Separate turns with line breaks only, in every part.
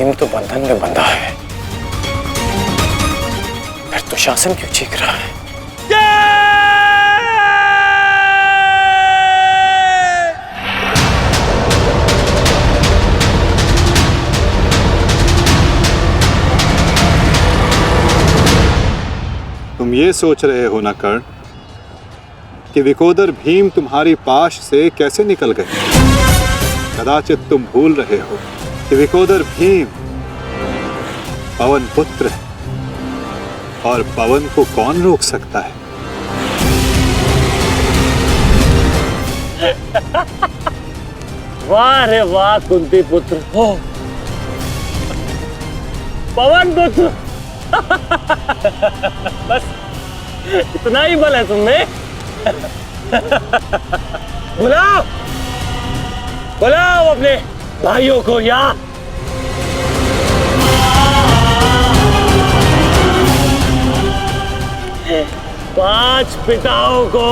भीम तो बंधन में बंधा है, फिर दुशासन क्यों चीख रहा है?
तुम ये सोच रहे हो ना कर्ण कि विकोदर भीम तुम्हारी पाश से कैसे निकल गए? कदाचित तुम भूल रहे हो कि विकोदर भीम पवन पुत्र है, और पवन को कौन रोक सकता है?
वाह रे वाह कुंती पुत्र हो, पवन पुत्र। बस इतना ही बल है तुमने। बुलाओ बुलाओ अपने भाइयों को यहाँ। पांच पिताओं को।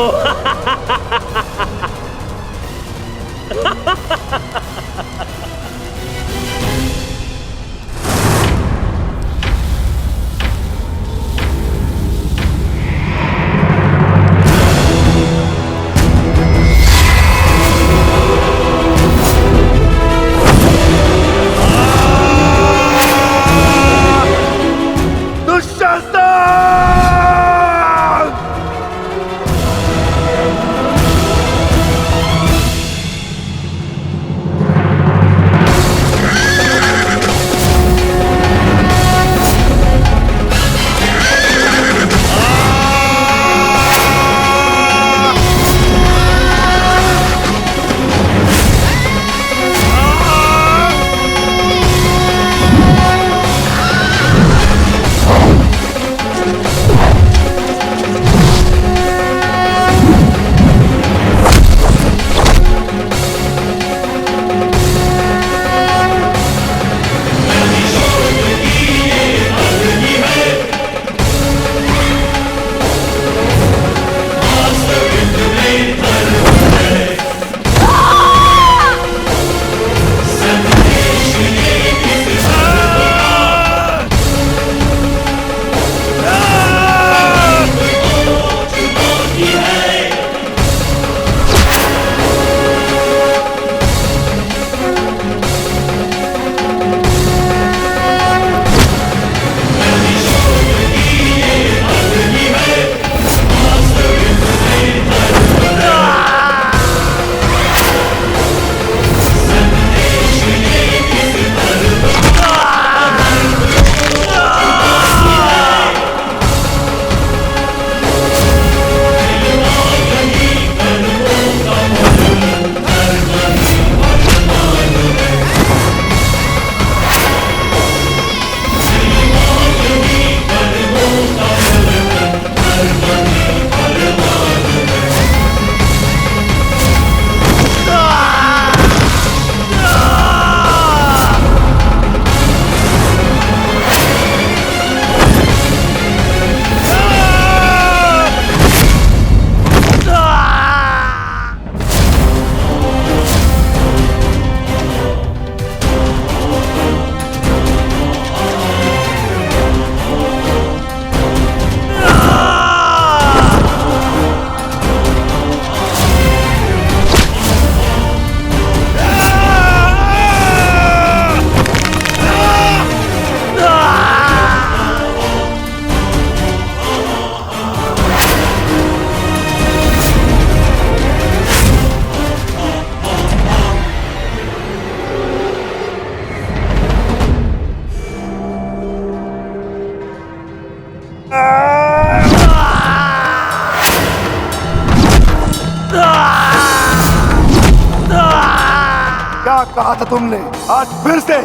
क्या कहा था तुमने? आज फिर से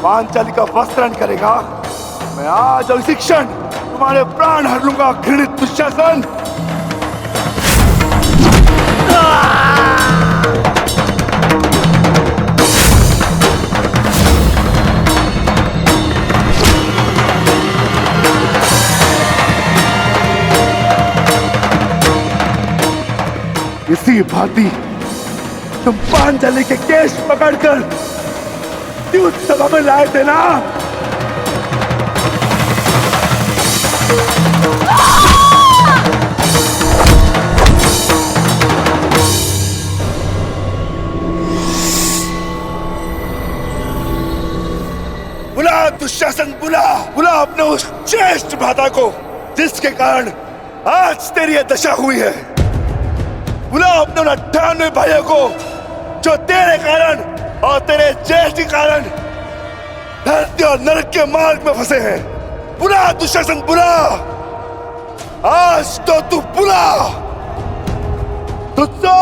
पांचाली का वस्त्रण करेगा? मैं आज और इसी क्षण तुम्हारे प्राण हर लूंगा घृणित दुशासन। इसी भांति तुम पांचाली के केश पकड़कर द्यूत सभा में लाए थे ना? बुला दुशासन, बुला बुला अपने उस ज्येष्ठ भ्राता को जिसके कारण आज तेरी ये दशा हुई है। बुला अपने उन 98 भाइयों को जो तेरे कारण और तेरे ज्येष्ठ के कारण धरती और नरक के मार्ग में फंसे हैं। बुला दुशासन, बुला आज तो तू बुला तुझको।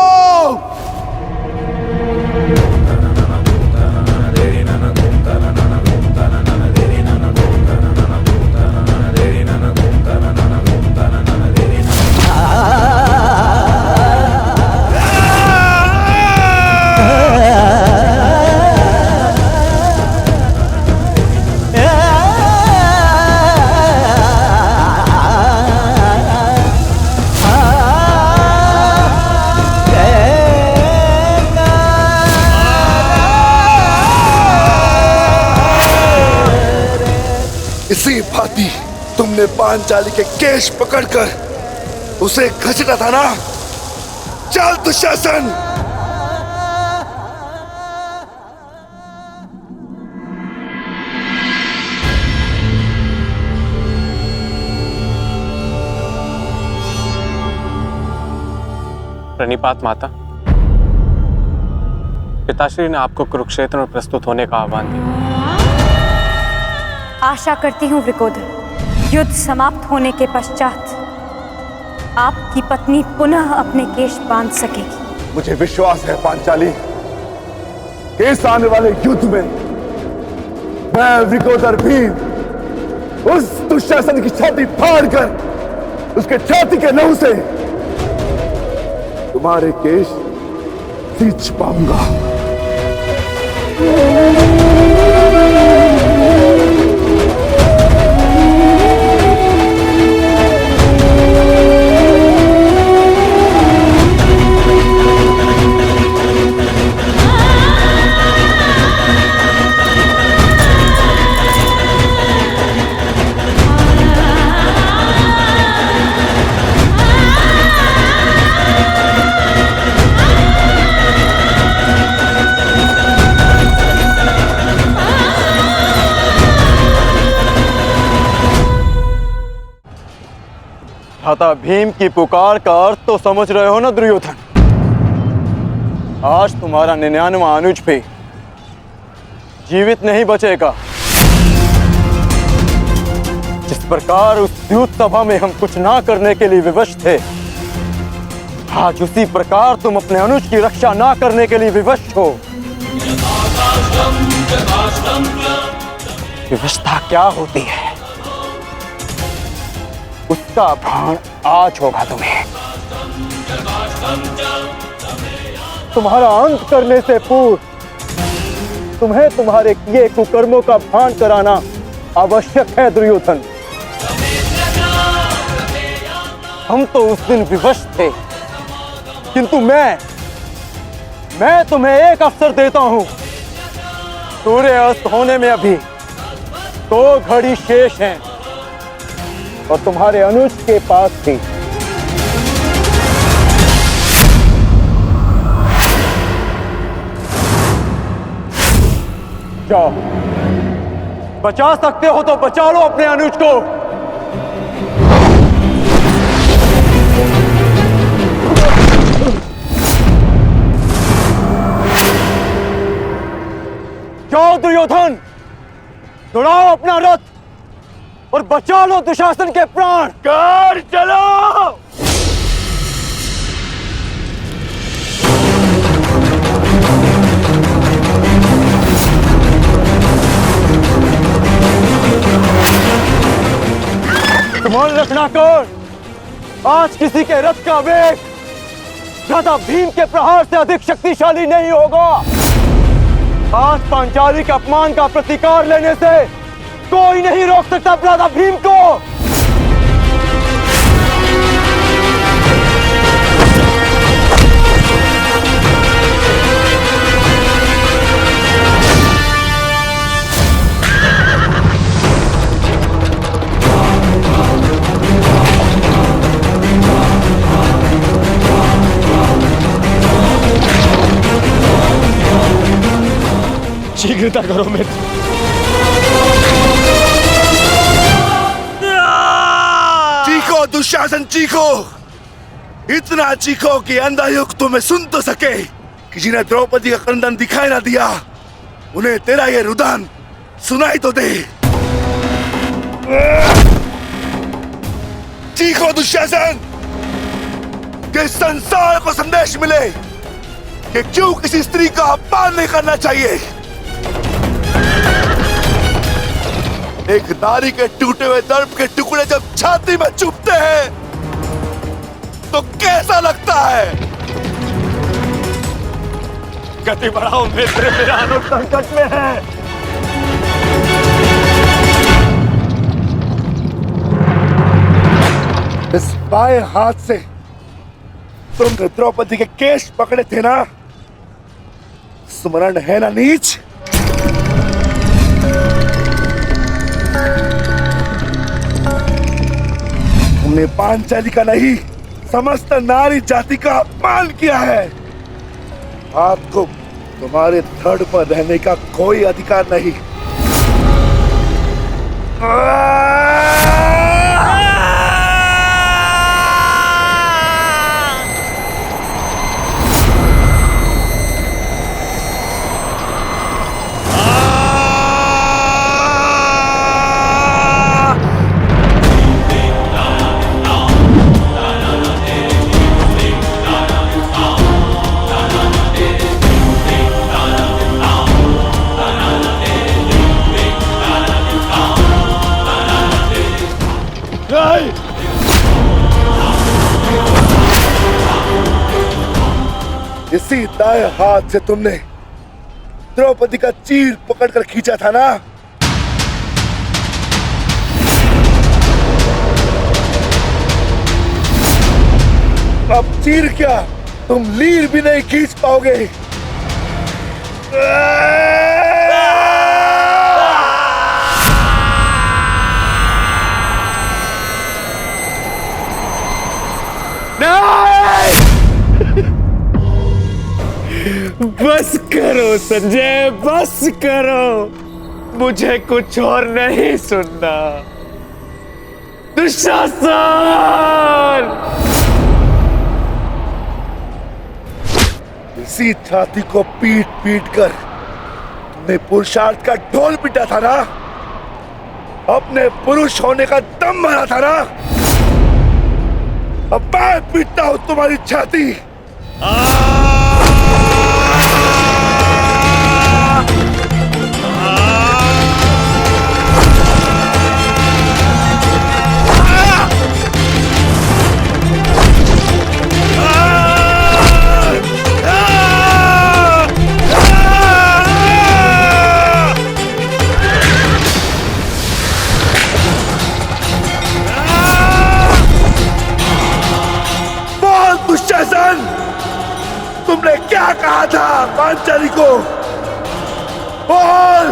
इसी भांति तुमने पांचाली के केश पकड़कर उसे घसीटा था ना? चल दुशासन।
प्रणिपात माता। पिताश्री ने आपको कुरुक्षेत्र में प्रस्तुत होने का आह्वान दिया।
आशा करती हूँ वृकोदर, युद्ध समाप्त होने के पश्चात आपकी पत्नी पुनः अपने केश बांध सकेगी।
मुझे विश्वास है पांचाली कि इस आने वाले युद्ध में मैं वृकोदर भीम उस दुशासन की छाती फाड़कर उसके छाती के लहू से तुम्हारे केश खींच पाऊंगा।
भ्राता भीम की पुकार का अर्थ तो समझ रहे हो ना दुर्योधन? आज तुम्हारा 99वां अनुज भी जीवित नहीं बचेगा। जिस प्रकार उस द्यूत सभा में हम कुछ ना करने के लिए विवश थे, आज उसी प्रकार तुम अपने अनुज की रक्षा ना करने के लिए विवश हो। विवशता क्या होती है उसका भान आज होगा तुम्हें। तुम्हारा अंत करने से पूर्व तुम्हें तुम्हारे किए कुकर्मों का भान कराना आवश्यक है दुर्योधन। हम तो उस दिन विवश थे, किंतु मैं तुम्हें एक अवसर देता हूं। सूर्य अस्त होने में अभी 2 घड़ी शेष हैं और तुम्हारे अनुज के पास थी। जाओ, बचा सकते हो तो बचा लो अपने अनुज को। जाओ दुर्योधन, दौड़ाओ अपना रथ और बचा लो दुशासन के प्राण।
कर चलो।
तुम्हारे रखना कर, आज किसी के रथ का वेग भ्राता भीम के प्रहार से अधिक शक्तिशाली नहीं होगा। आज पांचाली के अपमान का प्रतिकार लेने से कोई नहीं रोक सकता भ्राता भीम को। गिरता करो मित्र।
चीखो दुशासन चीखो, इतना चीखो कि अंधायुक्त तुम्हें सुन तो सके कि जिन्हें द्रौपदी का क्रंदन दिखाई ना दिया उन्हें तेरा ये रुदन सुनाई तो दे। चीखो दुशासन कि संसार को संदेश मिले कि क्यों किसी स्त्री का अपमान नहीं करना चाहिए। एक नारी के टूटे हुए दर्प के टुकड़े जब छाती में चुभते हैं तो कैसा लगता है?
गति बढ़ाओ मित्र, मेरा अनुज संकट में है।
इस बाएं हाथ से तुमने द्रौपदी के केश पकड़े थे ना, स्मरण है ना नीच? तुमने पांचाली का नहीं समस्त नारी जाति का अपमान किया है। आपको तुम्हारे धड़ पर रहने का कोई अधिकार नहीं। इसी दाएं हाथ से तुमने द्रौपदी का चीर पकड़कर खींचा था ना? अब चीर क्या, तुम लीर भी नहीं खींच पाओगे।
बस करो संजय, बस करो, मुझे कुछ और नहीं सुनना। दुशासन!
इसी छाती को पीट पीट कर तुमने पुरुषार्थ का ढोल पीटा था ना, अपने पुरुष होने का दम भरा था ना। अब मैं पीटता हूं तुम्हारी छाती। दुशासन, तुमने क्या कहा था पांचाली को? बोल,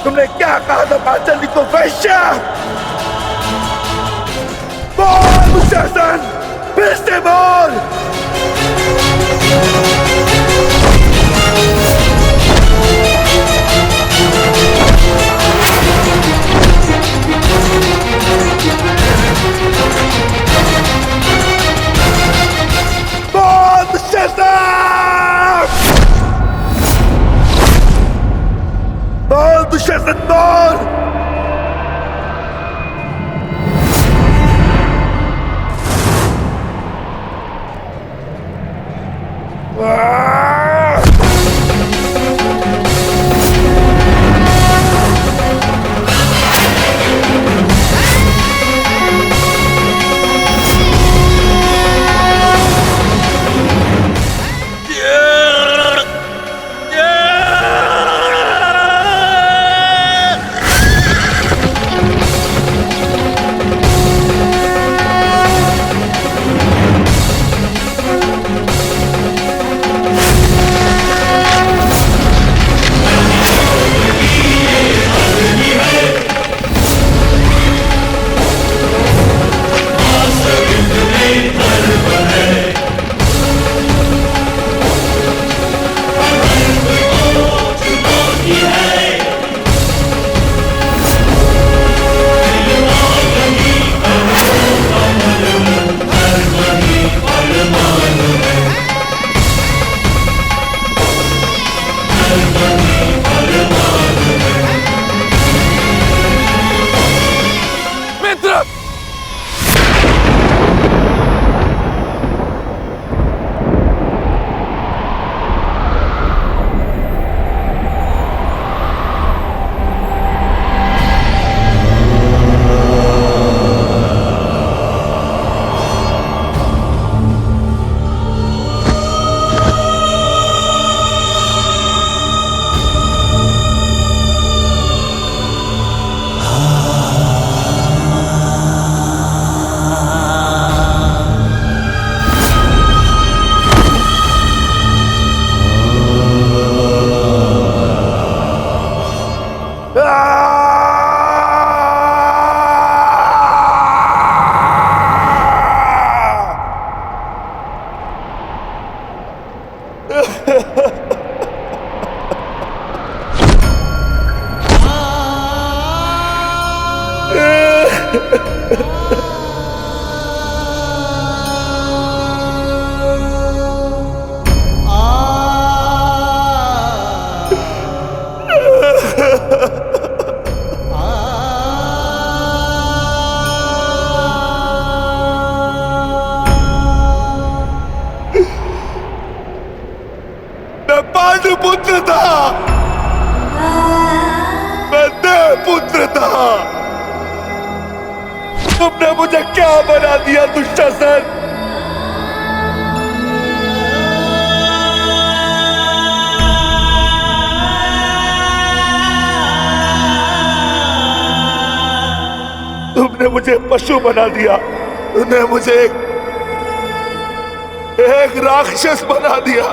तुमने क्या कहा था पांचाली को? वैश्या! बोल दुशासन, फिर से बोल। बोल दुशासन, बोल। तुमने मुझे क्या बना दिया दुशासन? तुमने मुझे पशु बना दिया। तुमने मुझे एक राक्षस बना दिया।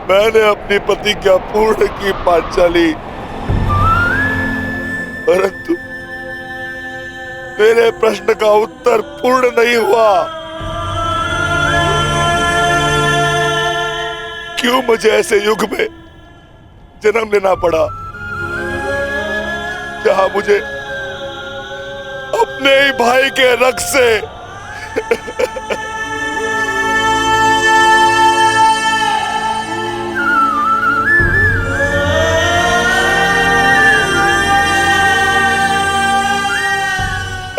मैंने अपनी प्रतिज्ञा पूर्ण की पांचाली, परंतु मेरे प्रश्न का उत्तर पूर्ण नहीं हुआ। क्यों मुझे ऐसे युग में जन्म लेना पड़ा जहां मुझे अपने ही भाई के रक्त से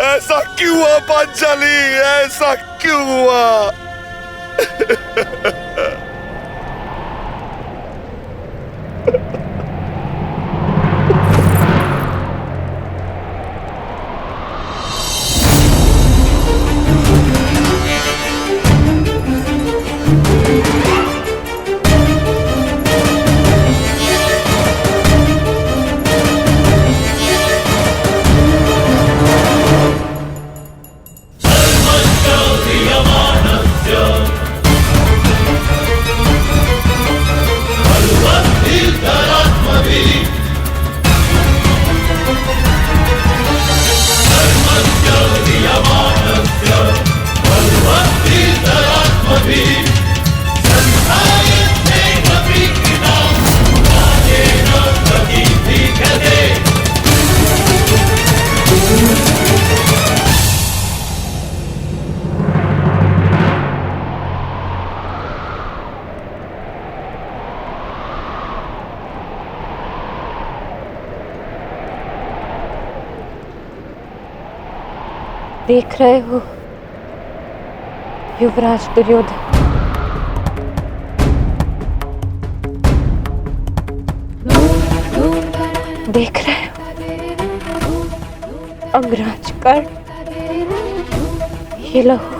ऐसा क्यों हुआ पांचाली? ऐसा क्यों हुआ?
देख रहे हो युवराज दुर्योधन, देख रहे हो अंगराज कर्ण, ये लहू,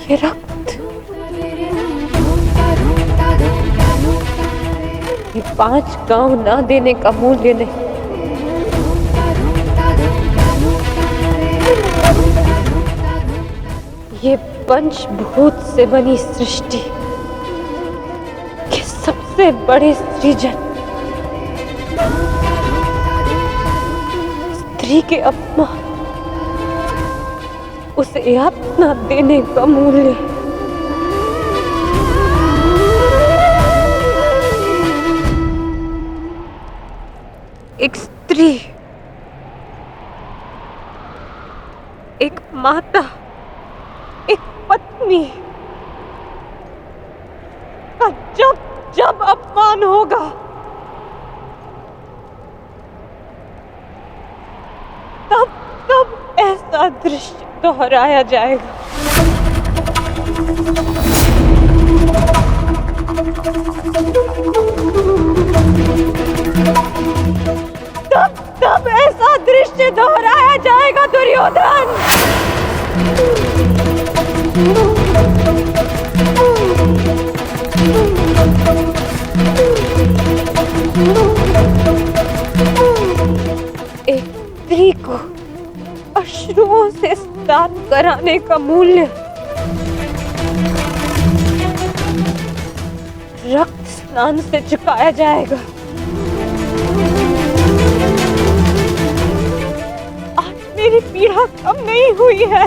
ये रक्त, ये 5 गांव ना देने का मूल्य नहीं। ये पंचभूत से बनी सृष्टि के सबसे बड़े सृजन, स्त्री के अपमान, उसे यातना देने का मूल्य। एक स्त्री, एक माता, एक पत्नी का जब जब अपमान होगा, तब तब ऐसा दृश्य दोहराया जाएगा। तब तब ऐसा दृश्य दोहराया जाएगा दुर्योधन। एक स्त्री को अश्रुओं से स्नान कराने का मूल्य रक्त स्नान से चुकाया जाएगा। आज मेरी पीड़ा कम नहीं हुई है,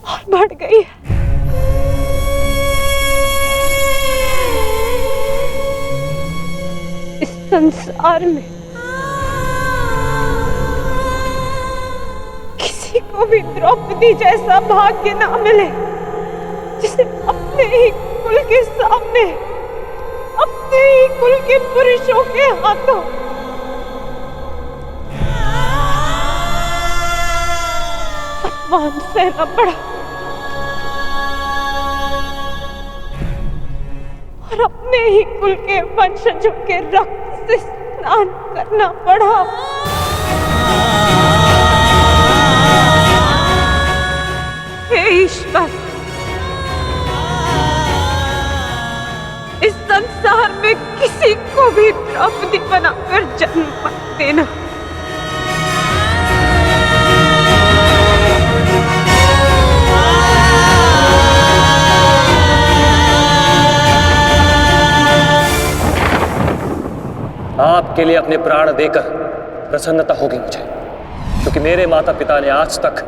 और बढ़ गई है। इस संसार में किसी को भी द्रौपदी जैसा भाग्य ना मिले, जिसे अपने ही कुल के सामने, अपने ही कुल के पुरुषों के हाथों अपमान सहना पड़ा और अपने ही कुल के वंशजों के रक्त से स्नान करना पड़ा। हे ईश्वर, इस संसार में किसी को भी द्रौपदी बनाकर जन्म मत देना।
आपके लिए अपने प्राण देकर प्रसन्नता होगी मुझे, क्योंकि मेरे माता पिता ने आज तक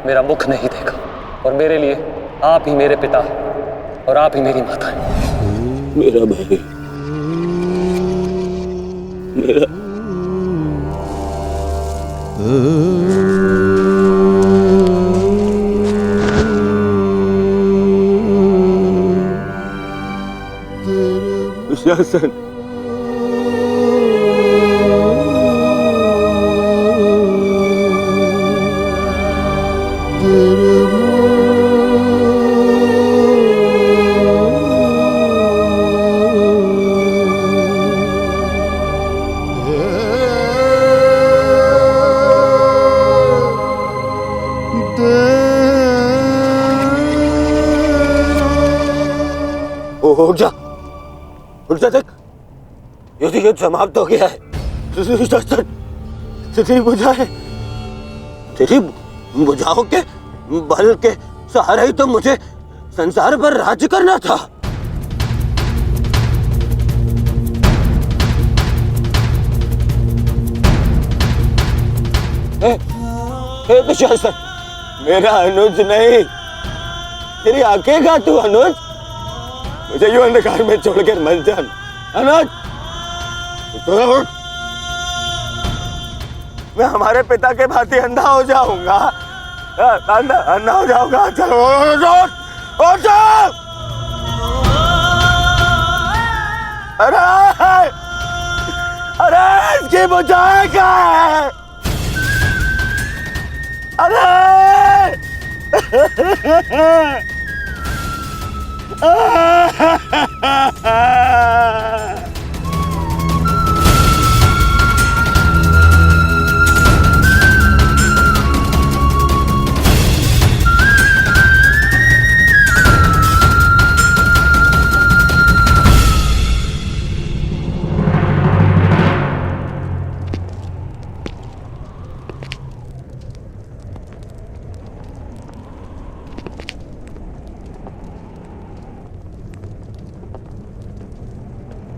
मेरा मुख नहीं देखा और मेरे लिए आप ही मेरे पिता और आप ही मेरी माता हैं।
मेरा भाई, मेरा दुशासन, उठ जा देख, युद्ध समाप्त हो गया है। तेरी भुजाओं के बल के सहारे ही तो मुझे संसार पर राज्य करना था। हे दुशासन, मेरा अनुज नहीं, तेरी आंखें का तू अनुज, मुझे यूं अंधकार में छोड़कर मत जा अनुज। मैं हमारे पिता के भांति अंधा हो जाऊंगा, अंधा हो जाऊंगा। चलो अरे इसकी बुझाए क्या है?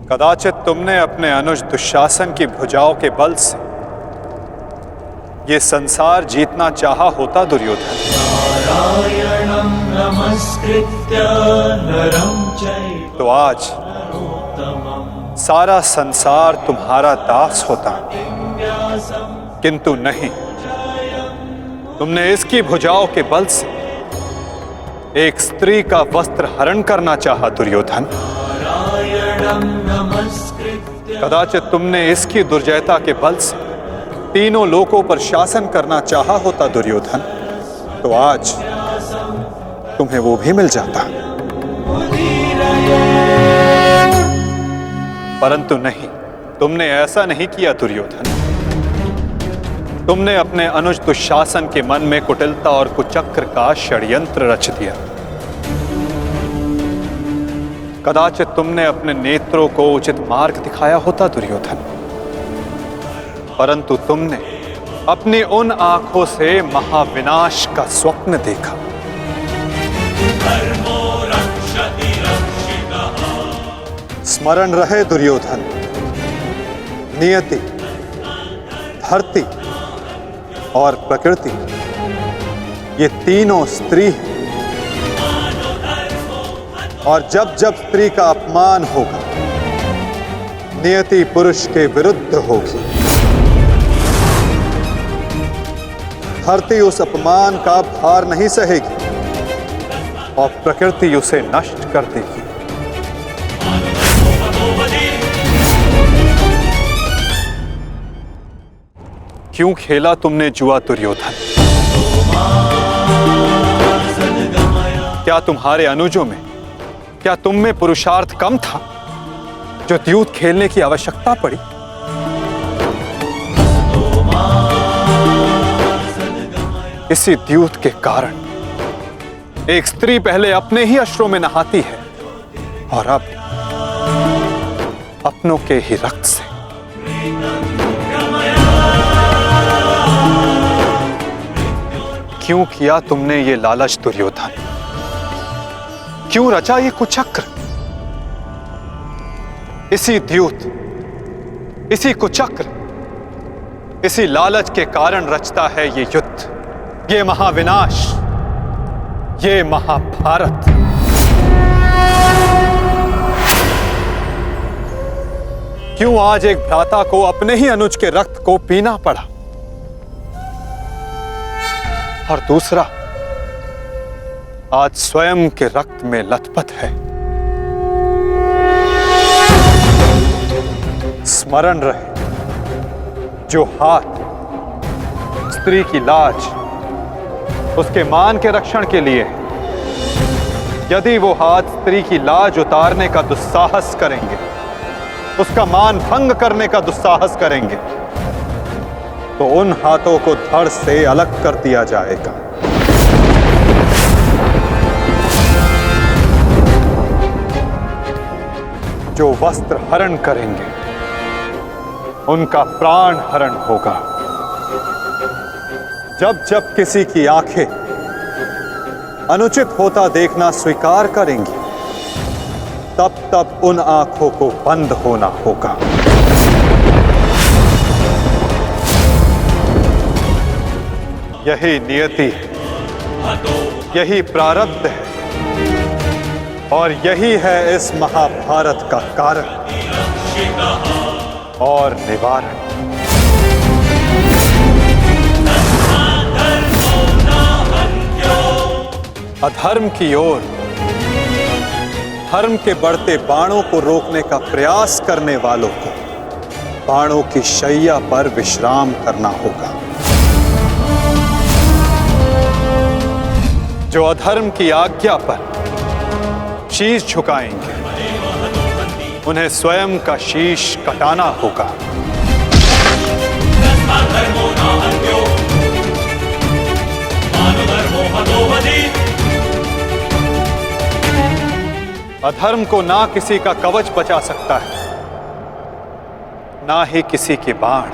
कदाचित तुमने अपने अनुज दुशासन की भुजाओं के बल से ये संसार जीतना चाहा होता दुर्योधन। तो आज सारा संसार तुम्हारा दास होता, किंतु नहीं, तुमने इसकी भुजाओं के बल से एक स्त्री का वस्त्र हरण करना चाहा दुर्योधन। कदाचित तुमने इसकी दुर्जयता के बल से तीनों लोकों पर शासन करना चाहा होता दुर्योधन, तो आज तुम्हें वो भी मिल जाता। परंतु नहीं, तुमने ऐसा नहीं किया दुर्योधन। तुमने अपने अनुज दुशासन के मन में कुटिलता और कुचक्र का षड्यंत्र रच दिया। कदाचित तुमने अपने नेत्रों को उचित मार्ग दिखाया होता दुर्योधन, परंतु तुमने अपनी उन आंखों से महाविनाश का स्वप्न देखा। स्मरण रहे दुर्योधन, नियति, धरती और प्रकृति, ये तीनों स्त्री हैं, और जब जब स्त्री का अपमान होगा, नियति पुरुष के विरुद्ध होगी। धरती उस अपमान का भार नहीं सहेगी और प्रकृति उसे नष्ट कर देगी। क्यों खेला तुमने जुआ दुर्योधन? क्या तुम्हारे अनुजों में, क्या तुम में पुरुषार्थ कम था जो द्यूत खेलने की आवश्यकता पड़ी? इसी द्यूत के कारण एक स्त्री पहले अपने ही अश्रों में नहाती है और अब अपनों के ही रक्त से। क्यों किया तुमने ये लालच दुर्योधन? क्यों रचा ये कुचक्र? इसी द्यूत, इसी कुचक्र, इसी लालच के कारण रचता है ये युद्ध, ये महाविनाश, ये महाभारत। क्यों आज एक भ्राता को अपने ही अनुज के रक्त को पीना पड़ा और दूसरा आज स्वयं के रक्त में लथपथ है? स्मरण रहे, जो हाथ स्त्री की लाज, उसके मान के रक्षण के लिए, यदि वो हाथ स्त्री की लाज उतारने का दुस्साहस करेंगे, उसका मान भंग करने का दुस्साहस करेंगे, तो उन हाथों को धड़ से अलग कर दिया जाएगा। जो वस्त्र हरण करेंगे, उनका प्राण हरण होगा। जब जब किसी की आंखें अनुचित होता देखना स्वीकार करेंगी, तब तब उन आंखों को बंद होना होगा। यही नियति है, यही प्रारब्ध है और यही है इस महाभारत का कारण और निवारण। अधर्म की ओर धर्म के बढ़ते बाणों को रोकने का प्रयास करने वालों को बाणों की शैया पर विश्राम करना होगा। जो अधर्म की आज्ञा पर शीश झुकाएंगे, उन्हें स्वयं का शीश कटाना होगा। अधर्म को ना किसी का कवच बचा सकता है, ना ही किसी के बाण।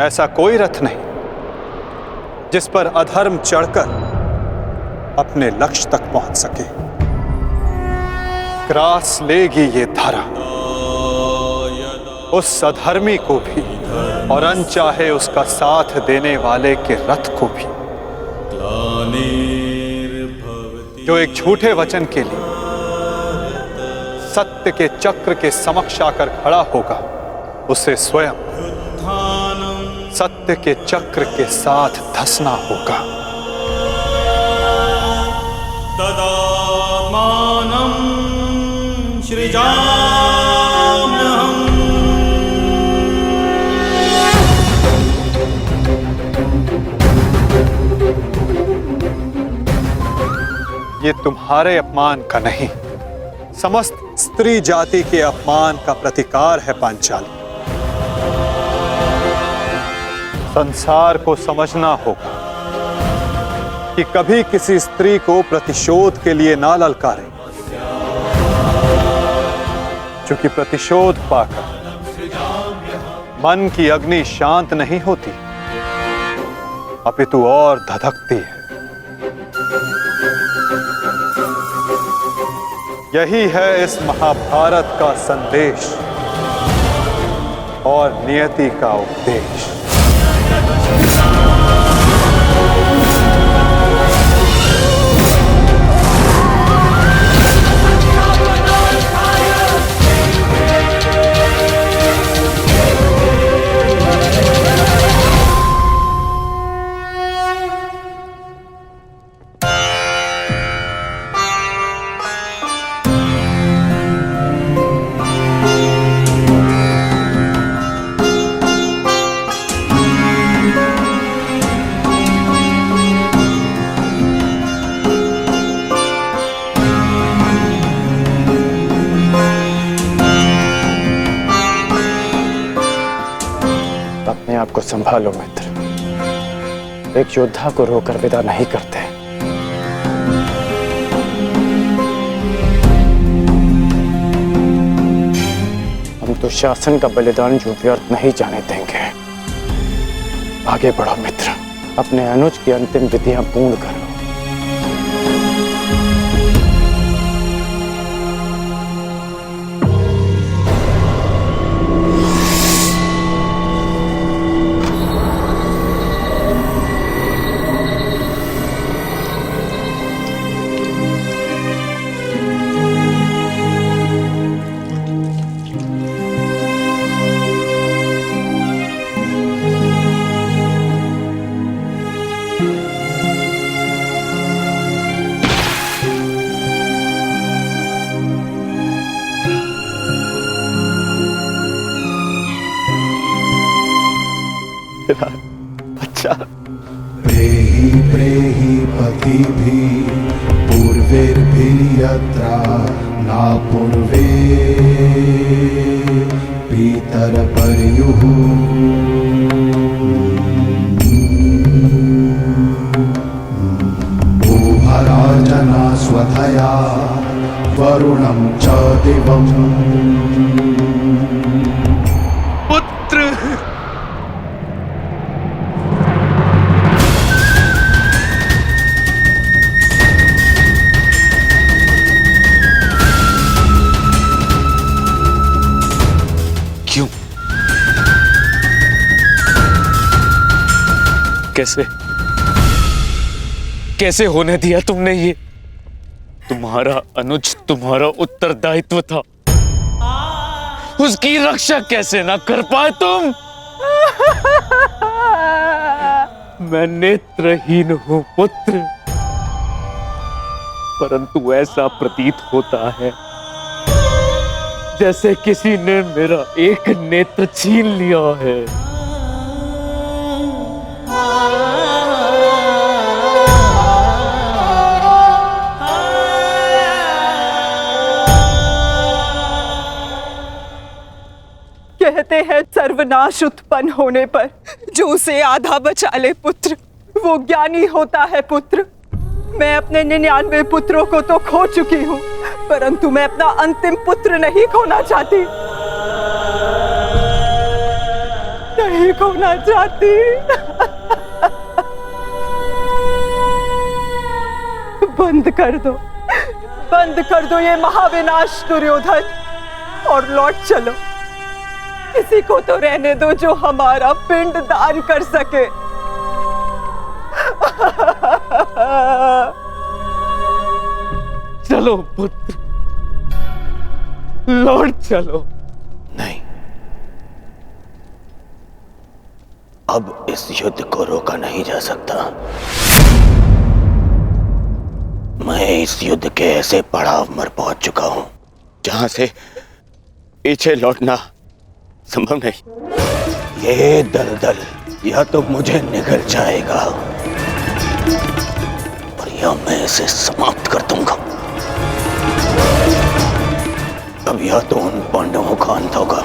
ऐसा कोई रथ नहीं जिस पर अधर्म चढ़कर अपने लक्ष्य तक पहुंच सके। ग्रास लेगी ये धरा उस अधर्मी को भी और अनचाहे उसका साथ देने वाले के रथ को भी। जो एक झूठे वचन के लिए सत्य के चक्र के समक्ष आकर खड़ा होगा, उसे स्वयं सत्य के चक्र के साथ धंसना होगा।
तदात्मानं सृजाम्यहम्।
ये तुम्हारे अपमान का नहीं, समस्त स्त्री जाति के अपमान का प्रतिकार है पांचाली। संसार को समझना होगा कि कभी किसी स्त्री को प्रतिशोध के लिए ना ललकारें, क्योंकि प्रतिशोध पाकर मन की अग्नि शांत नहीं होती, अपितु और धधकती है। यही है इस महाभारत का संदेश और नियति का उपदेश।
संभालो मित्र, एक योद्धा को रोकर विदा नहीं करते। हम तो शासन का बलिदान जो व्यर्थ नहीं जाने देंगे। आगे बढ़ो मित्र, अपने अनुज की अंतिम विधियां पूर्ण करो।
अच्छा
प्रेहि प्रेहि पतिभिः पूर्वैर्भिर्यत्रा न पूर्वे पितरपर्युः उभराजना स्वधया वरुणं च दिवम्।
पुत्र
कैसे कैसे होने दिया तुमने ये? तुम्हारा अनुज तुम्हारा उत्तरदायित्व था, उसकी रक्षा कैसे ना कर पाए तुम? मैं नेत्रहीन हूं पुत्र, परंतु ऐसा प्रतीत होता है जैसे किसी ने मेरा एक नेत्र छीन लिया है।
कहते हैं सर्वनाश उत्पन्न होने पर जो उसे आधा बचा ले पुत्र, वो ज्ञानी होता है पुत्र। मैं अपने 99 पुत्रों को तो खो चुकी हूँ, परंतु मैं अपना अंतिम पुत्र नहीं खोना चाहती, नहीं खोना चाहती। बंद कर दो ये महाविनाश दुर्योधन, और लौट चलो। किसी को तो रहने दो जो हमारा पिंड दान कर सके।
चलो पुत्र, लौट चलो।
नहीं, अब इस युद्ध को रोका नहीं जा सकता। मैं इस युद्ध के ऐसे पड़ाव पर पहुंच चुका हूं जहां से पीछे लौटना संभव नहीं। ये दलदल या तो मुझे निगल जाएगा और या मैं इसे समाप्त कर दूंगा। अब या तो उन पांडवों का अंत होगा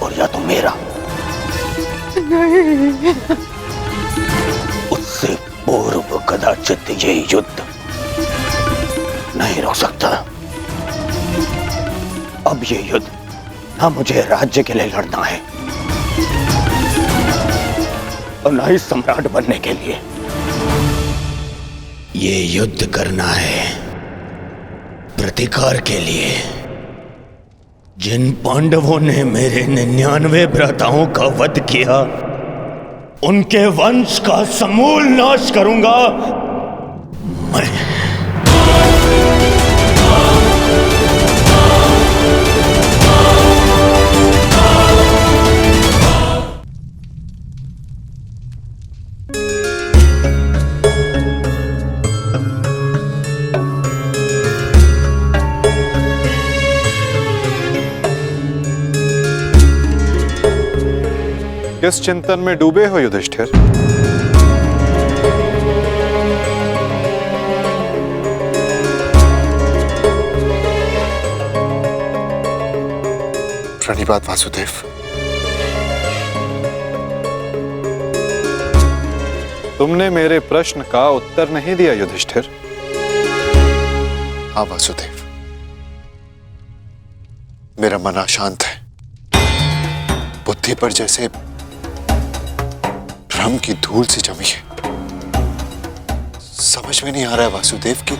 और या तो मेरा।
नहीं।
उससे पूर्व कदाचित ये युद्ध नहीं रुक सकता। अब ये युद्ध ना मुझे राज्य के लिए लड़ना है और ना ही सम्राट बनने के लिए। ये युद्ध करना है प्रतिकार के लिए। जिन पांडवों ने मेरे 99 भ्राताओं का वध किया, उनके वंश का समूल नाश करूंगा मैं।
किस चिंतन में डूबे हो युधिष्ठिर?
प्रणिपात वासुदेव।
तुमने मेरे प्रश्न का उत्तर नहीं दिया युधिष्ठिर।
हाँ वासुदेव, मेरा मन अशांत है। बुद्धि पर जैसे भ्रम की धूल सी जमी है। समझ में नहीं आ रहा है वासुदेव कि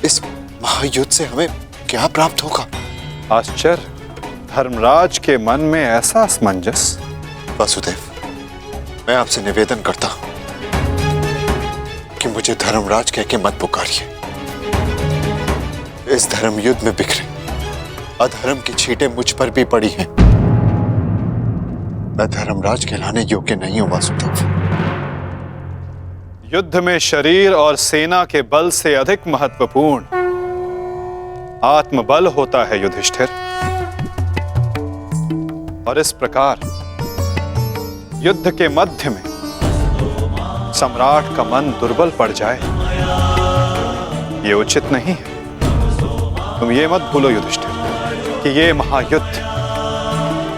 इस महायुद्ध से हमें क्या प्राप्त होगा।
आश्चर्य, धर्मराज के मन में ऐसा असमंजस।
वासुदेव, मैं आपसे निवेदन करता हूं कि मुझे धर्मराज कह के मत पुकारिए। इस धर्म युद्ध में बिखरे अधर्म की छींटें मुझ पर भी पड़ी हैं। मैं धर्मराज कहलाने योग्य नहीं हूं वासुदेव।
युद्ध में शरीर और सेना के बल से अधिक महत्वपूर्ण आत्मबल होता है युधिष्ठिर। और इस प्रकार युद्ध के मध्य में सम्राट का मन दुर्बल पड़ जाए, ये उचित नहीं है। तुम ये मत भूलो युधिष्ठिर कि ये महायुद्ध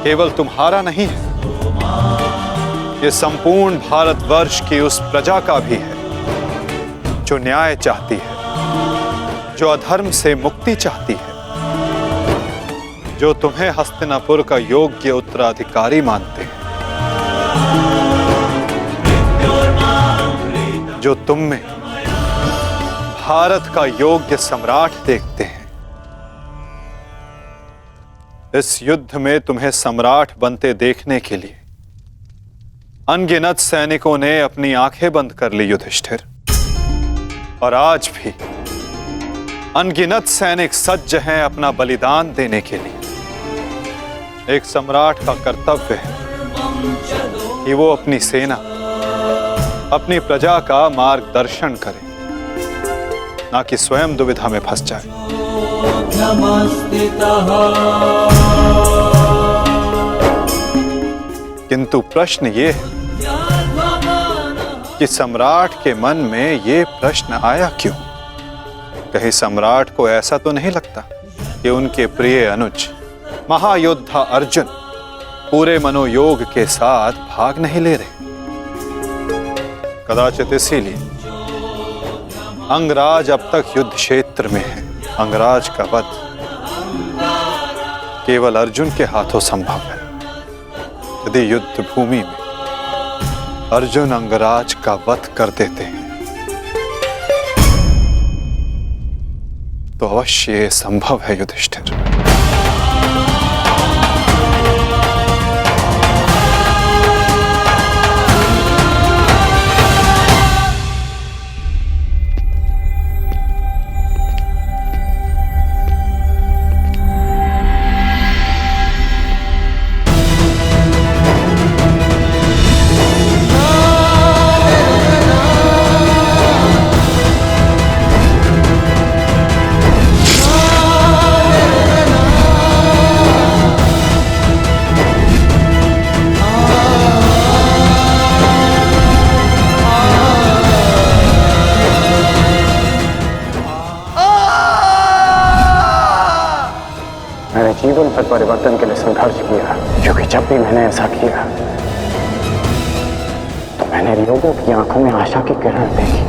केवल तुम्हारा नहीं है, ये संपूर्ण भारतवर्ष की उस प्रजा का भी है जो न्याय चाहती है, जो अधर्म से मुक्ति चाहती है, जो तुम्हें हस्तिनापुर का योग्य उत्तराधिकारी मानते हैं, जो तुम में भारत का योग्य सम्राट देखते हैं। इस युद्ध में तुम्हें सम्राट बनते देखने के लिए अनगिनत सैनिकों ने अपनी आंखें बंद कर ली युधिष्ठिर। और आज भी अनगिनत सैनिक सज्ज हैं अपना बलिदान देने के लिए। एक सम्राट का कर्तव्य है कि वो अपनी सेना, अपनी प्रजा का मार्गदर्शन करे, ना कि स्वयं दुविधा में फंस जाए। किंतु प्रश्न ये है कि सम्राट के मन में ये प्रश्न आया क्यों? कहीं सम्राट को ऐसा तो नहीं लगता कि उनके प्रिय अनुज महायोद्धा अर्जुन पूरे मनोयोग के साथ भाग नहीं ले रहे? कदाचित इसीलिए अंगराज अब तक युद्ध क्षेत्र में है। अंगराज का वध केवल अर्जुन के हाथों संभव है। यदि युद्ध भूमि में अर्जुन अंगराज का वध कर देते हैं तो अवश्य ये संभव है युधिष्ठिर।
जीवन भर परिवर्तन के लिए संघर्ष किया, क्योंकि जब भी मैंने ऐसा किया तो मैंने लोगों की आंखों में आशा की किरण देखी।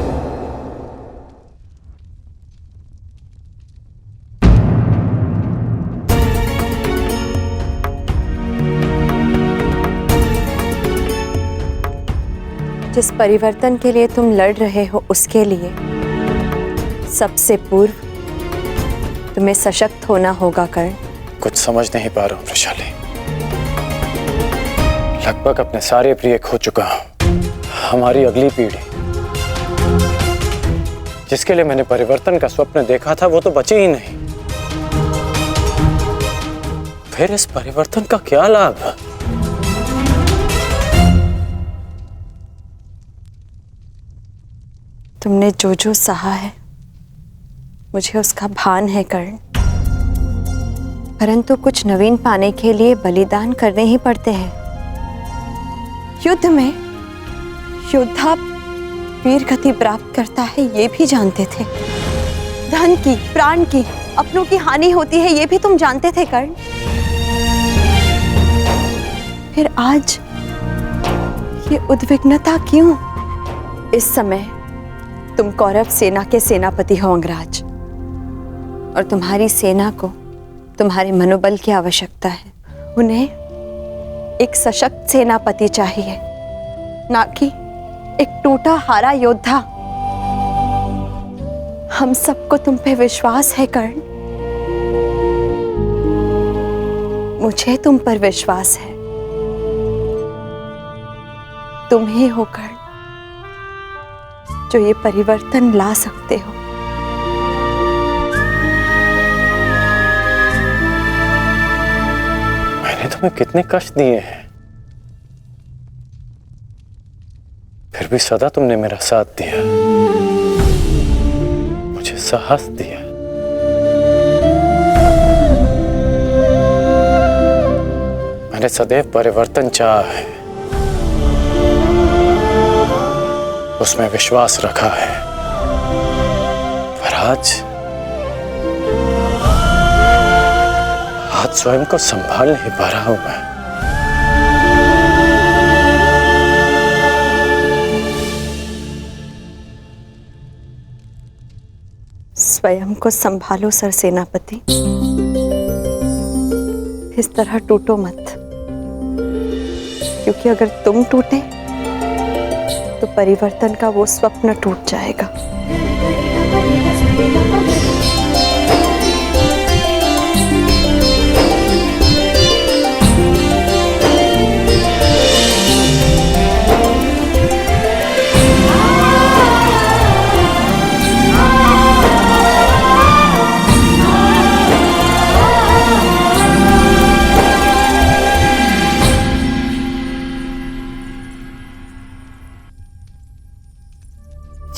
जिस परिवर्तन के लिए तुम लड़ रहे हो उसके लिए सबसे पूर्व तुम्हें सशक्त होना होगा कर्ण।
कुछ समझ नहीं पा रहा हूं वृषाली। लगभग अपने सारे प्रिय खो चुका हूं। हमारी अगली पीढ़ी जिसके लिए मैंने परिवर्तन का स्वप्न देखा था वो तो बची ही नहीं। फिर इस परिवर्तन का क्या लाभ?
तुमने जो जो सहा है मुझे उसका भान है कर्ण, परंतु कुछ नवीन पाने के लिए बलिदान करने ही पड़ते हैं। युद्ध में योद्धा वीर गति प्राप्त करता है ये भी जानते थे। धन की, प्राण की, अपनों की हानि होती है ये भी तुम जानते थे कर्ण। फिर आज ये उद्विग्नता क्यों? इस समय तुम कौरव सेना के सेनापति हो अंगराज, और तुम्हारी सेना को तुम्हारे मनोबल की आवश्यकता है। उन्हें एक सशक्त सेनापति चाहिए, ना कि एक टूटा हारा योद्धा। हम सबको तुम पे विश्वास है कर्ण, मुझे तुम पर विश्वास है। तुम ही हो कर्ण जो ये परिवर्तन ला सकते हो।
मैंने तुम्हें कितने कष्ट दिए हैं, फिर भी सदा तुमने मेरा साथ दिया, मुझे साहस दिया। मैंने सदैव परिवर्तन चाहा है, उसमें विश्वास रखा है, पर आज स्वयं को संभाल नहीं पा रहा हूं मैं।
स्वयं को संभालो सर सेनापति, इस तरह टूटो मत, क्योंकि अगर तुम टूटे तो परिवर्तन का वो स्वप्न टूट जाएगा।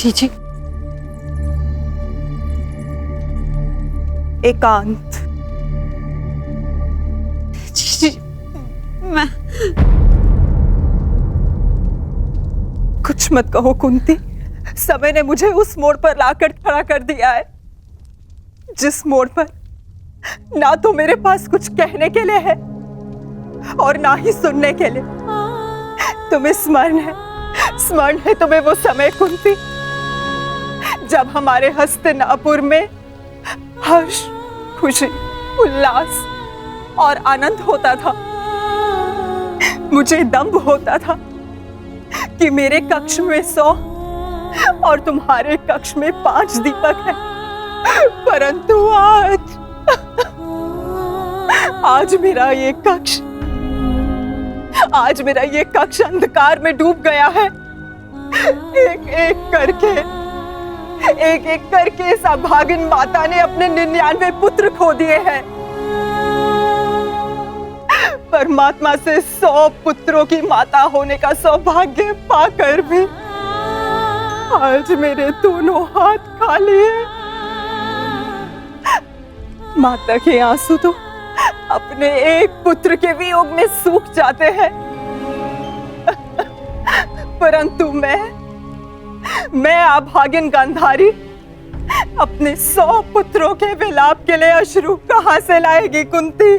जी एकांत। जी मैं कुछ मत कहो कुंती, समय ने मुझे उस मोड़ पर लाकर खड़ा कर दिया है जिस मोड़ पर ना तो मेरे पास कुछ कहने के लिए है और ना ही सुनने के लिए। तुम्हें स्मरण है तुम्हें वो समय कुंती जब हमारे हस्तिनापुर में हर्ष, खुशी, उल्लास और आनंद होता था। मुझे दंभ होता था कि मेरे कक्ष में 100 और तुम्हारे कक्ष में 5 दीपक हैं, परंतु आज मेरा ये कक्ष अंधकार में डूब गया है। एक एक करके इस अभागिन माता ने अपने 99 पुत्र खो दिए हैं। परमात्मा से 100 पुत्रों की माता होने का सौभाग्य पाकर भी आज मेरे दोनों हाथ खाली हैं। माता के आंसू तो अपने एक पुत्र के वियोग में सूख जाते हैं, परंतु मैं अभागिन गांधारी अपने 100 पुत्रों के विलाप के लिए अश्रु कहां से लाएगी कुंती?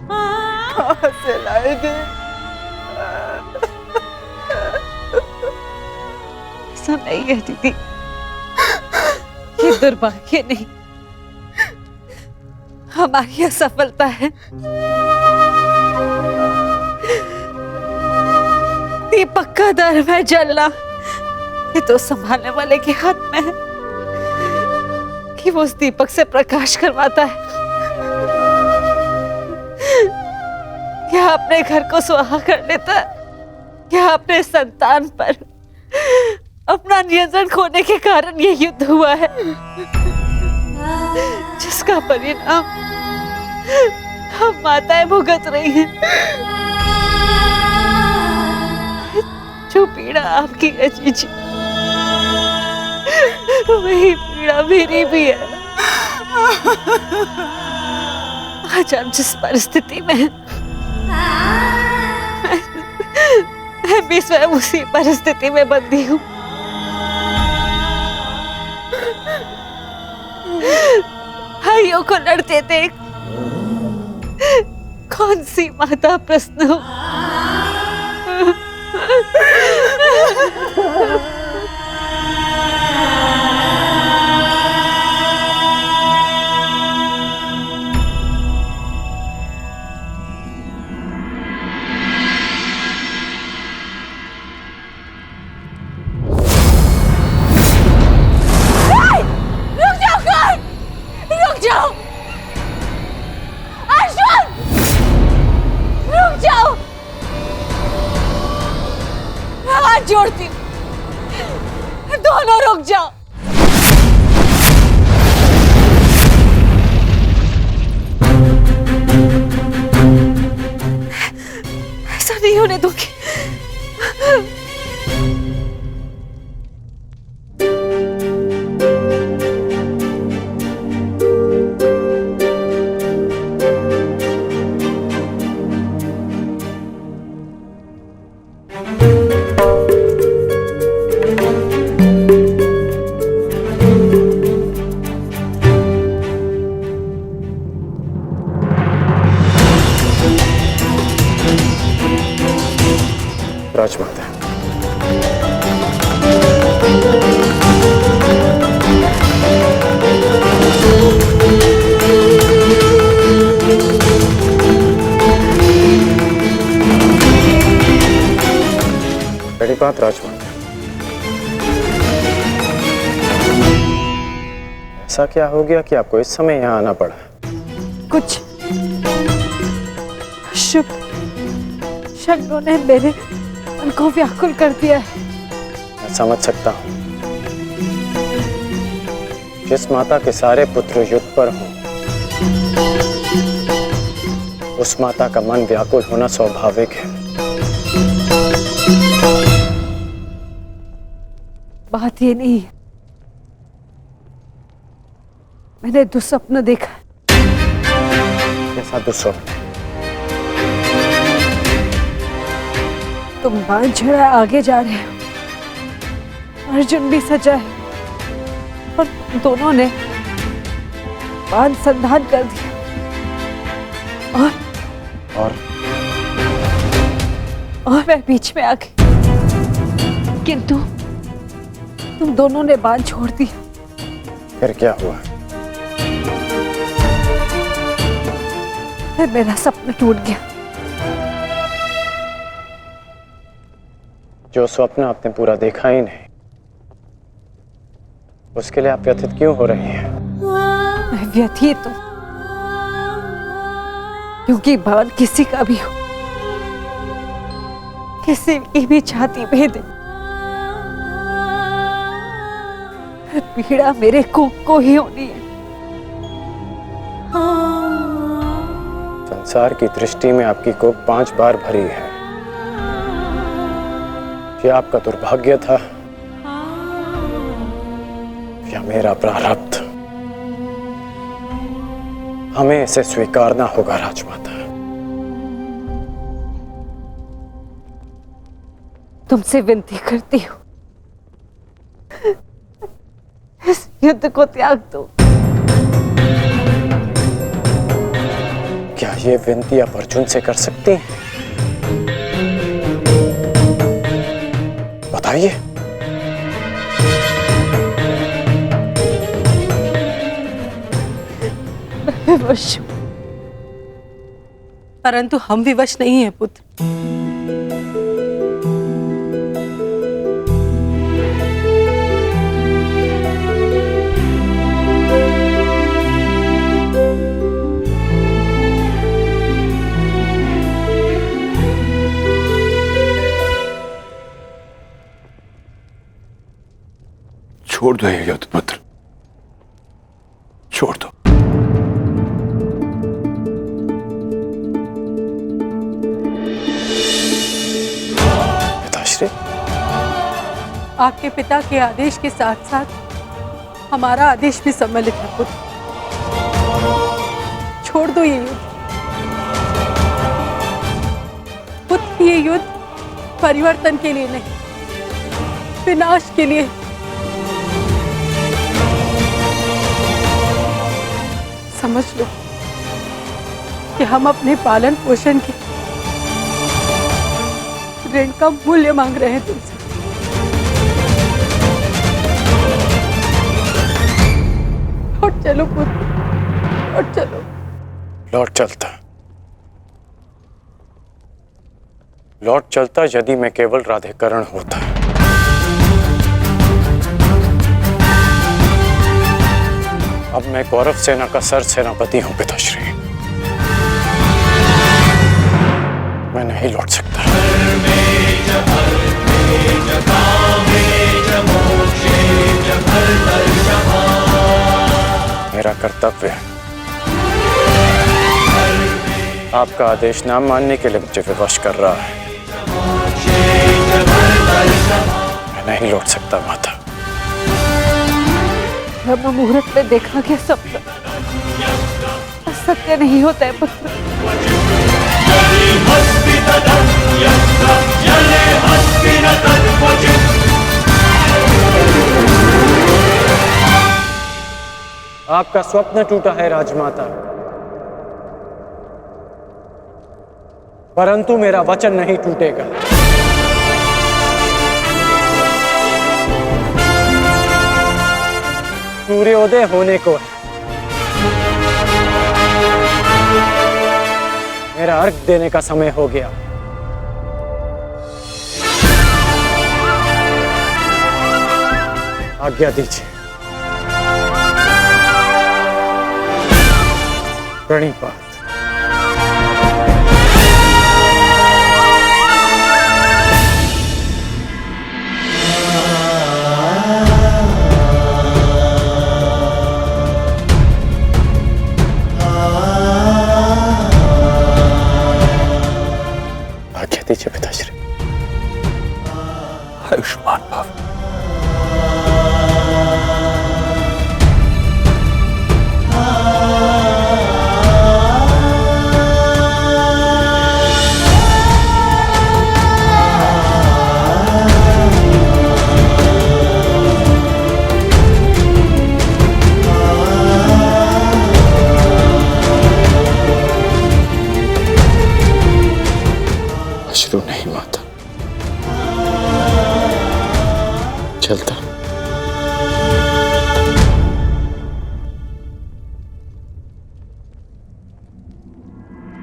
कहां से लाएगी?
ऐसा नहीं है दीदी, ये दुर्भाग्य नहीं, हमारी असफलता है। दीपक का दर में जलना ये तो संभालने वाले के हाथ में है कि वो उस दीपक से प्रकाश करवाता है या अपने घर को सुहा कर लेता है या अपने संतान पर अपना नियंत्रण खोने के कारण ये युद्ध हुआ है, जिसका परिणाम हम माताएं भुगत रही हैं। जो पीड़ा आपकी है जीजी, वही पीड़ा मेरी भी है। आज हम जिस परिस्थिति में हैं, मैं भी स्वयं उसी परिस्थिति में बंदी हूँ। भाइयों को लड़ते देख कौन सी माता प्रश्न हो। छोड़ती हूँ। दोनों रुक जाओ। ऐसा नहीं होने दूंगी।
राजमाता, बड़ी बात राजमाता, ऐसा क्या हो गया कि आपको इस समय यहाँ आना पड़ा?
कुछ शुभ शब्दों ने मेरे मन को व्याकुल कर दिया है।
मैं समझ सकता हूँ। जिस माता के सारे पुत्र युद्ध पर हों, उस माता का मन व्याकुल होना स्वाभाविक है।
बात ये नहीं है, मैंने दुस्वप्न देखा।
कैसा दुस्वप्न?
तुम बांध छड़ा आगे जा रहे हो, अर्जुन भी सजा है, और दोनों ने बांध संधान कर दिया। और मैं बीच में आ गई, किंतु तुम दोनों ने बांध छोड़ दिया।
फिर क्या हुआ?
फिर मेरा सपना टूट गया।
जो स्वप्न आपने पूरा देखा ही नहीं, उसके लिए आप व्यथित क्यों हो रही हैं?
मैं व्यथित हूं क्योंकि बाण किसी का भी हो, किसी की भी छाती भेदे, पीड़ा मेरे को ही होनी है।
संसार की दृष्टि में आपकी कोख 5 बार भरी है। ये आपका दुर्भाग्य था या मेरा प्रारब्ध? हमें इसे स्वीकारना होगा राजमाता।
तुमसे विनती करती हूँ, इस युद्ध को त्याग दो।
क्या ये विनती आप अर्जुन से कर सकती हैं? बताइए।
मैं विवश हूं,
परंतु हम विवश नहीं हैं पुत्र।
छोड़ दो ये युद्ध पुत्र, छोड़ दो।
पिताश्री,
आपके पिता के आदेश के साथ साथ हमारा आदेश भी सम्मिलित है पुत्र। छोड़ दो ये युद्ध पुत्र। ये युद्ध परिवर्तन के लिए नहीं, विनाश के लिए। समझ लो कि हम अपने पालन पोषण के ऋण का मूल्य मांग रहे हैं तुमसे। लौट चलो पुत्र, लौट चलो।
लौट चलता यदि मैं केवल राधेकरण होता। अब मैं कौरव सेना का सर सेनापति हूं पिताश्री, मैं नहीं लौट सकता। कर्तव्य है। आपका आदेश ना मानने के लिए मुझे विवश कर रहा है। मैं नहीं लौट सकता माता।
ब्रह्म मुहूर्त में देखा गया सपना सत्य नहीं होता है पुत्र।
आपका स्वप्न टूटा है राजमाता, परंतु मेरा वचन नहीं टूटेगा। सूर्योदय होने को है। मेरा अर्घ देने का समय हो गया। आज्ञा दीजिए। प्रणिपात। आज्ञा दीजिए पिताश्री।
आयुष्मान भव।
अश्रु नहीं माता, चलता।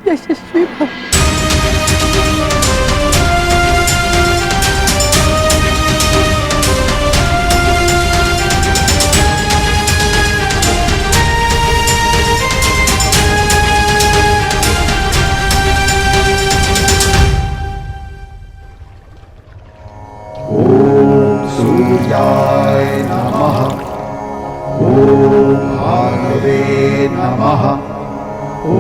यशस्वी भव।
सूर्याय नमः। ॐ भार्गवे नमः। ॐ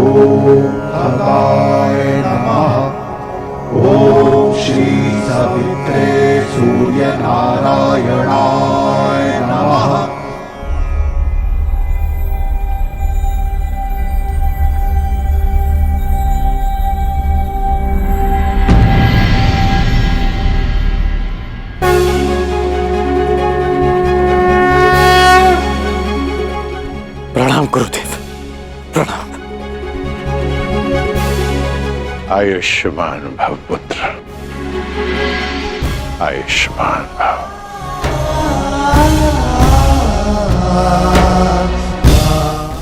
खगाय नमः। ॐ श्री सवित्रे सूर्यनारायणाय नमः।
प्रणाम गुरुदेव, प्रणाम।
आयुष्मान भव पुत्र, आयुष्मान भव।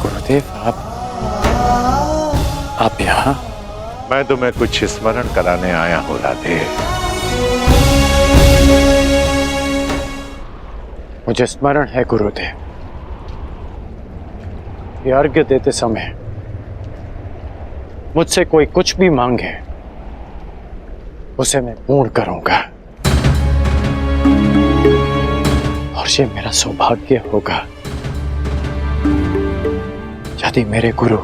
गुरुदेव आप यहाँ?
मैं तुम्हें कुछ स्मरण कराने आया हूँ राधे।
मुझे स्मरण है गुरुदेव। ये अर्घ्य देते समय मुझसे कोई कुछ भी मांगे उसे मैं पूर्ण करूंगा, और ये मेरा सौभाग्य होगा यदि मेरे गुरु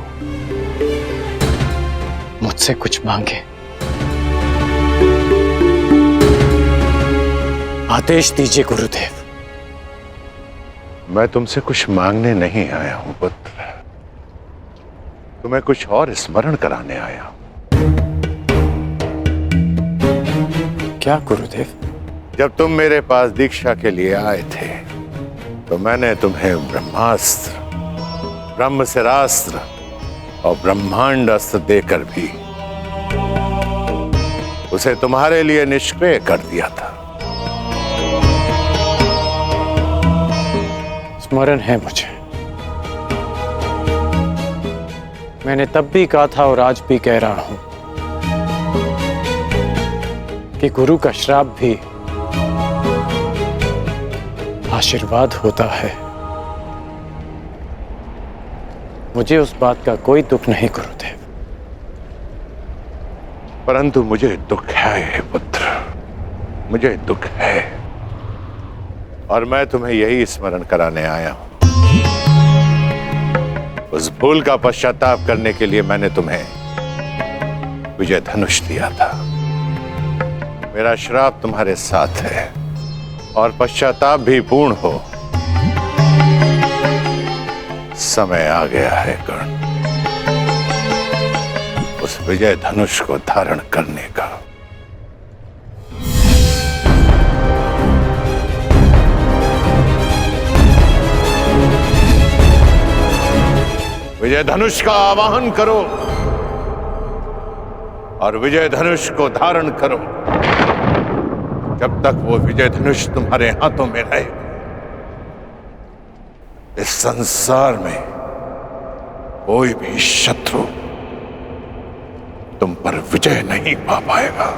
मुझसे कुछ मांगे। आदेश दीजिए गुरुदेव।
मैं तुमसे कुछ मांगने नहीं आया हूं पुत्र, तुम्हें कुछ और स्मरण कराने आया हूं।
क्या गुरुदेव?
जब तुम मेरे पास दीक्षा के लिए आए थे तो मैंने तुम्हें ब्रह्मास्त्र, ब्रह्मशिरास्त्र और ब्रह्मांड अस्त्र देकर भी उसे तुम्हारे लिए निष्क्रिय कर दिया था।
स्मरण है मुझे। मैंने तब भी कहा था और आज भी कह रहा हूं कि गुरु का श्राप भी आशीर्वाद होता है। मुझे उस बात का कोई दुख नहीं गुरुदेव।
परंतु मुझे दुख है पुत्र, मुझे दुख है, और मैं तुम्हें यही स्मरण कराने आया हूं उस भूल का पश्चाताप करने के लिए मैंने तुम्हें विजय धनुष दिया था। मेरा श्राप तुम्हारे साथ है और पश्चाताप भी पूर्ण हो। समय आ गया है कर्ण, उस विजय धनुष को धारण करने का। विजय धनुष का आवाहन करो और विजय धनुष को धारण करो। जब तक वो विजय धनुष तुम्हारे हाथों में रहे, इस संसार में कोई भी शत्रु तुम पर विजय नहीं पा पाएगा।